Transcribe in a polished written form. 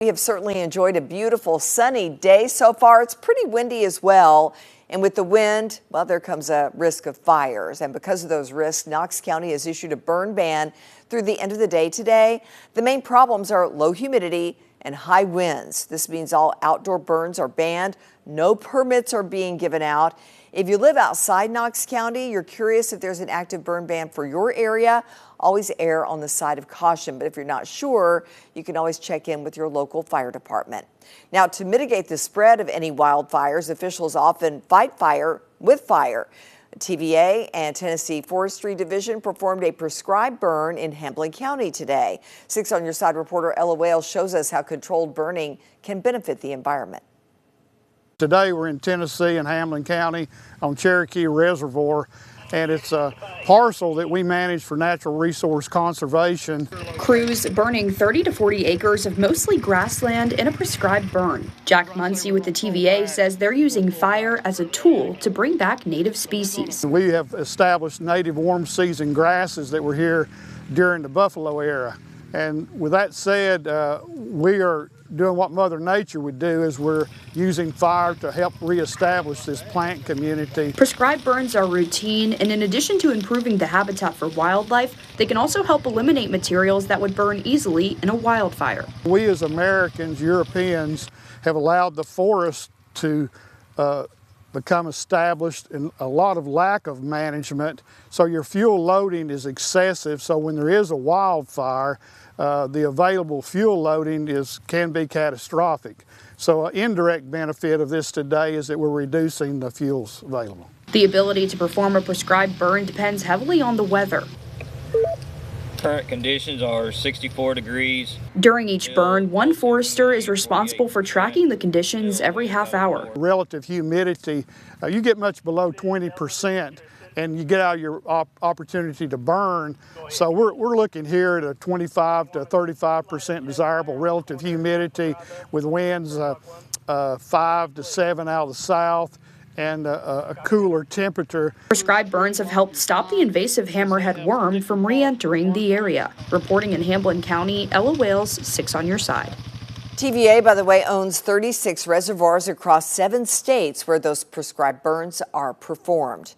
We have certainly enjoyed a beautiful sunny day so far. It's pretty windy as well. And with the wind, well, there comes a risk of fires. And because of those risks, Knox County has issued a burn ban through the end of the day today. The main problems are low humidity and high winds. This means all outdoor burns are banned. No permits are being given out. If you live outside Knox County, you're curious if there's an active burn ban for your area, always err on the side of caution. But if you're not sure, you can always check in with your local fire department. Now, to mitigate the spread of any wildfires, officials often fight fire with fire. TVA and Tennessee Forestry Division performed a prescribed burn in Hamblen County today. 6 on Your Side reporter Ella Wales shows us how controlled burning can benefit the environment. Today we're in Tennessee and Hamblen County on Cherokee Reservoir, and it's a parcel that we manage for natural resource conservation. Crews burning 30 to 40 acres of mostly grassland in a prescribed burn. Jack Muncie with the TVA says they're using fire as a tool to bring back native species. We have established native warm season grasses that were here during the buffalo era. And with that said, we are doing what Mother Nature would do, is we're using fire to help reestablish this plant community. Prescribed burns are routine, and in addition to improving the habitat for wildlife, they can also help eliminate materials that would burn easily in a wildfire. We as Americans, Europeans, have allowed the forest to become established and a lot of lack of management. So your fuel loading is excessive. So when there is a wildfire, the available fuel loading can be catastrophic. So an indirect benefit of this today is that we're reducing the fuels available. The ability to perform a prescribed burn depends heavily on the weather. Current conditions are 64 degrees. During each burn, one forester is responsible for tracking the conditions every half hour. Relative humidity, you get much below 20% and you get out of your opportunity to burn. So we're looking here at a 25 to 35% desirable relative humidity with winds 5 to 7 out of the south and a cooler temperature. Prescribed burns have helped stop the invasive hammerhead worm from re-entering the area. Reporting in Hamblen County, Ella Wales, 6 on Your Side. TVA, by the way, owns 36 reservoirs across 7 states where those prescribed burns are performed.